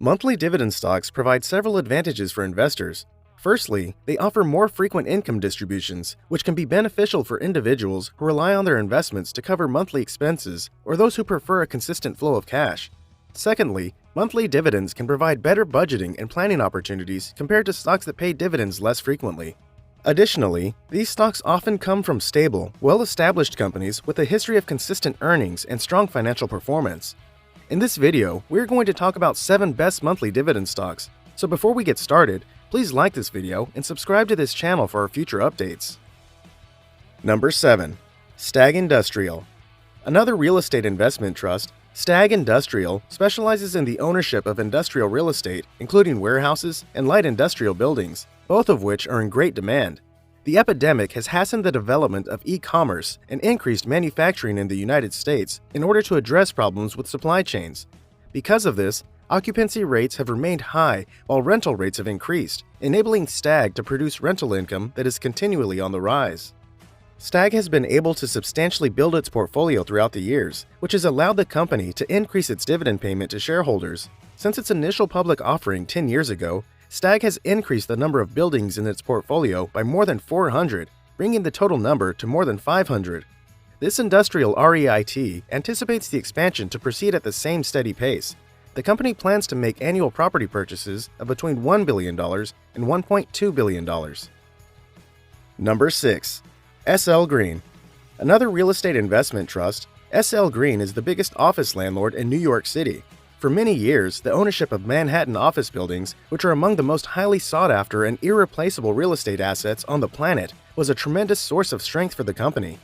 Monthly dividend stocks provide several advantages for investors. Firstly, they offer more frequent income distributions, which can be beneficial for individuals who rely on their investments to cover monthly expenses or those who prefer a consistent flow of cash. Secondly, monthly dividends can provide better budgeting and planning opportunities compared to stocks that pay dividends less frequently. Additionally, these stocks often come from stable, well-established companies with a history of consistent earnings and strong financial performance. In this video, we're going to talk about 7 best monthly dividend stocks. So before we get started, please like this video and subscribe to this channel for our future updates. Number 7. Stag Industrial. Another real estate investment trust, Stag Industrial specializes in the ownership of industrial real estate, including warehouses and light industrial buildings, both of which are in great demand. The epidemic has hastened the development of e-commerce and increased manufacturing in the United States in order to address problems with supply chains. Because of this, occupancy rates have remained high while rental rates have increased, enabling Stag to produce rental income that is continually on the rise. Stag has been able to substantially build its portfolio throughout the years, which has allowed the company to increase its dividend payment to shareholders. Since its initial public offering 10 years ago, Stag has increased the number of buildings in its portfolio by more than 400, bringing the total number to more than 500. This industrial REIT anticipates the expansion to proceed at the same steady pace. The company plans to make annual property purchases of between $1 billion and $1.2 billion. Number 6. SL Green. Another real estate investment trust, SL Green is the biggest office landlord in New York City. For many years, the ownership of Manhattan office buildings, which are among the most highly sought-after and irreplaceable real estate assets on the planet, was a tremendous source of strength for the company.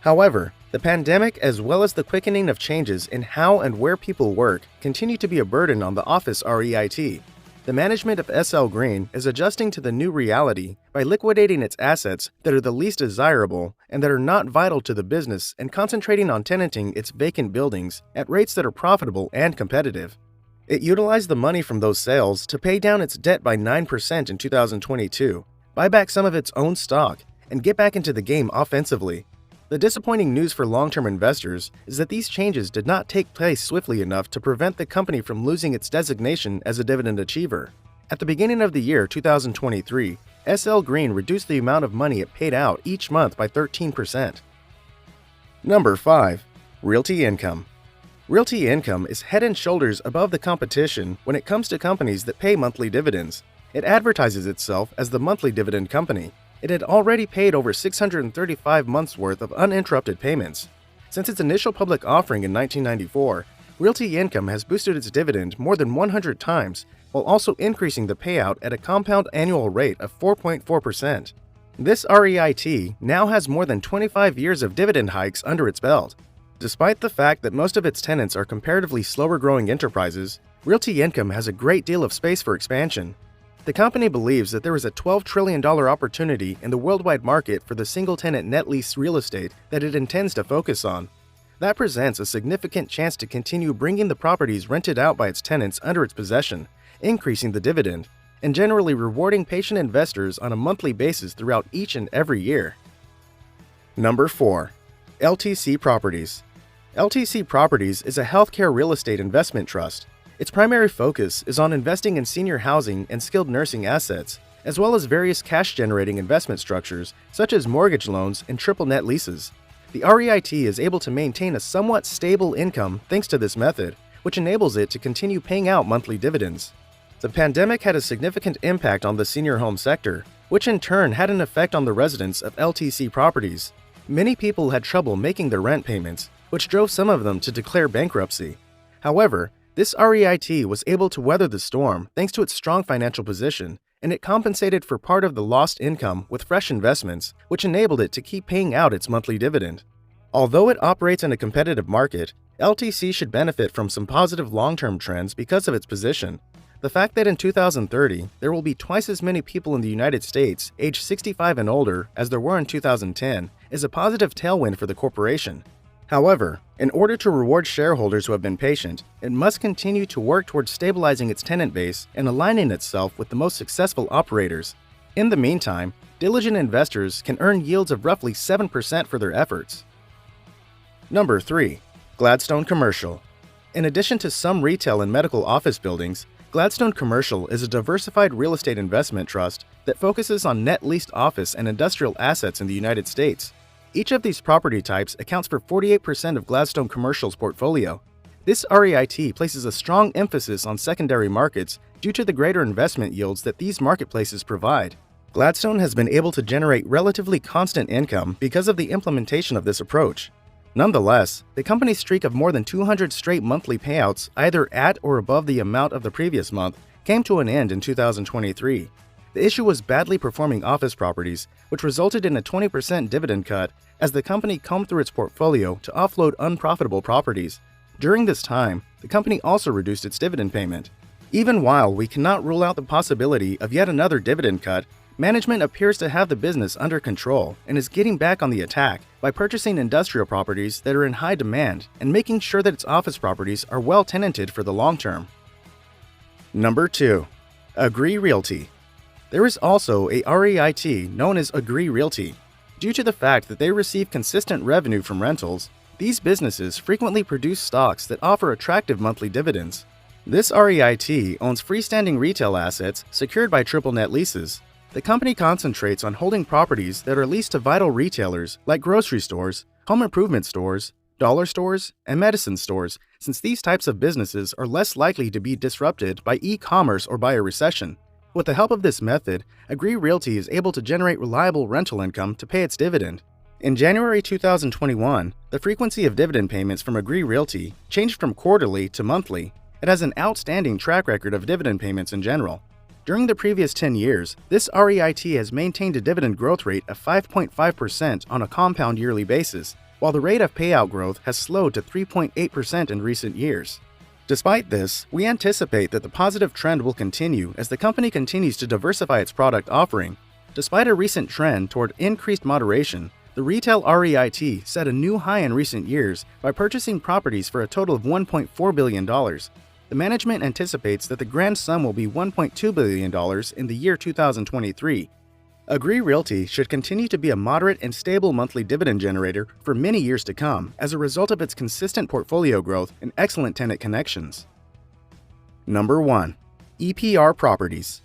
However, the pandemic as well as the quickening of changes in how and where people work continue to be a burden on the office REIT. The management of SL Green is adjusting to the new reality by liquidating its assets that are the least desirable and that are not vital to the business and concentrating on tenanting its vacant buildings at rates that are profitable and competitive. It utilized the money from those sales to pay down its debt by 9% in 2022, buy back some of its own stock, and get back into the game offensively. The disappointing news for long-term investors is that these changes did not take place swiftly enough to prevent the company from losing its designation as a dividend achiever. At the beginning of the year 2023, SL Green reduced the amount of money it paid out each month by 13%. Number 5. Realty Income. Realty Income is head and shoulders above the competition when it comes to companies that pay monthly dividends. It advertises itself as the monthly dividend company. It had already paid over 635 months' worth of uninterrupted payments. Since its initial public offering in 1994, Realty Income has boosted its dividend more than 100 times, while also increasing the payout at a compound annual rate of 4.4%. This REIT now has more than 25 years of dividend hikes under its belt. Despite the fact that most of its tenants are comparatively slower-growing enterprises, Realty Income has a great deal of space for expansion. The company believes that there is a $12 trillion opportunity in the worldwide market for the single-tenant net lease real estate that it intends to focus on. That presents a significant chance to continue bringing the properties rented out by its tenants under its possession, increasing the dividend, and generally rewarding patient investors on a monthly basis throughout each and every year. Number 4. LTC Properties. LTC Properties is a healthcare real estate investment trust. Its primary focus is on investing in senior housing and skilled nursing assets, as well as various cash-generating investment structures such as mortgage loans and triple net leases. The REIT is able to maintain a somewhat stable income thanks to this method, which enables it to continue paying out monthly dividends. The pandemic had a significant impact on the senior home sector, which in turn had an effect on the residents of LTC Properties. Many people had trouble making their rent payments, which drove some of them to declare bankruptcy. However, this REIT was able to weather the storm thanks to its strong financial position, and it compensated for part of the lost income with fresh investments, which enabled it to keep paying out its monthly dividend. Although it operates in a competitive market, LTC should benefit from some positive long-term trends because of its position. The fact that in 2030, there will be twice as many people in the United States aged 65 and older as there were in 2010 is a positive tailwind for the corporation. However, in order to reward shareholders who have been patient, it must continue to work towards stabilizing its tenant base and aligning itself with the most successful operators. In the meantime, diligent investors can earn yields of roughly 7% for their efforts. Number 3. Gladstone Commercial. In addition to some retail and medical office buildings, Gladstone Commercial is a diversified real estate investment trust that focuses on net leased office and industrial assets in the United States. Each of these property types accounts for 48% of Gladstone Commercial's portfolio. This REIT places a strong emphasis on secondary markets due to the greater investment yields that these marketplaces provide. Gladstone has been able to generate relatively constant income because of the implementation of this approach. Nonetheless, the company's streak of more than 200 straight monthly payouts, either at or above the amount of the previous month, came to an end in 2023. The issue was badly performing office properties, which resulted in a 20% dividend cut as the company combed through its portfolio to offload unprofitable properties. During this time, the company also reduced its dividend payment. Even while we cannot rule out the possibility of yet another dividend cut, management appears to have the business under control and is getting back on the attack by purchasing industrial properties that are in high demand and making sure that its office properties are well tenanted for the long term. Number 2. Agree Realty. There is also a REIT known as Agree Realty. Due to the fact that they receive consistent revenue from rentals, these businesses frequently produce stocks that offer attractive monthly dividends. This REIT owns freestanding retail assets secured by triple net leases. The company concentrates on holding properties that are leased to vital retailers like grocery stores, home improvement stores, dollar stores, and medicine stores, since these types of businesses are less likely to be disrupted by e-commerce or by a recession. With the help of this method, Agree Realty is able to generate reliable rental income to pay its dividend. In January 2021, the frequency of dividend payments from Agree Realty changed from quarterly to monthly. It has an outstanding track record of dividend payments in general. During the previous 10 years, this REIT has maintained a dividend growth rate of 5.5% on a compound yearly basis, while the rate of payout growth has slowed to 3.8% in recent years. Despite this, we anticipate that the positive trend will continue as the company continues to diversify its product offering. Despite a recent trend toward increased moderation, the retail REIT set a new high in recent years by purchasing properties for a total of $1.4 billion. The management anticipates that the grand sum will be $1.2 billion in the year 2023. Agree Realty should continue to be a moderate and stable monthly dividend generator for many years to come as a result of its consistent portfolio growth and excellent tenant connections. Number 1. EPR Properties.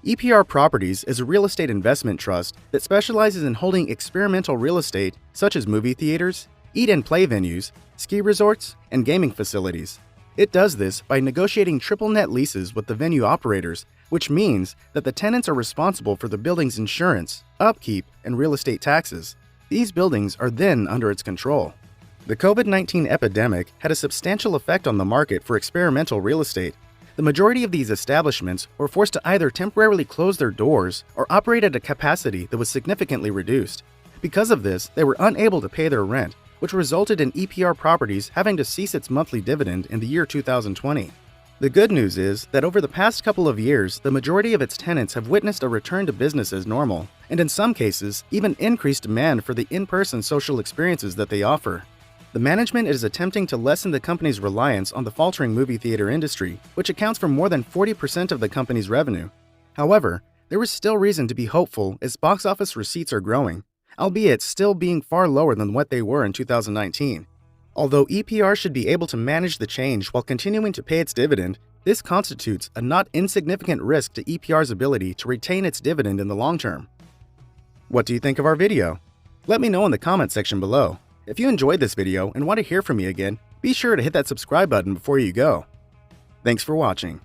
EPR Properties is a real estate investment trust that specializes in holding experimental real estate such as movie theaters, eat and play venues, ski resorts, and gaming facilities. It does this by negotiating triple net leases with the venue operators, which means that the tenants are responsible for the building's insurance, upkeep, and real estate taxes. These buildings are then under its control. The COVID-19 epidemic had a substantial effect on the market for experimental real estate. The majority of these establishments were forced to either temporarily close their doors or operate at a capacity that was significantly reduced. Because of this, they were unable to pay their rent, which resulted in EPR Properties having to cease its monthly dividend in the year 2020. The good news is that over the past couple of years, the majority of its tenants have witnessed a return to business as normal, and in some cases, even increased demand for the in-person social experiences that they offer. The management is attempting to lessen the company's reliance on the faltering movie theater industry, which accounts for more than 40% of the company's revenue. However, there is still reason to be hopeful as box office receipts are growing, albeit still being far lower than what they were in 2019. Although EPR should be able to manage the change while continuing to pay its dividend, this constitutes a not insignificant risk to EPR's ability to retain its dividend in the long term. What do you think of our video? Let me know in the comment section below. If you enjoyed this video and want to hear from me again, be sure to hit that subscribe button before you go. Thanks for watching.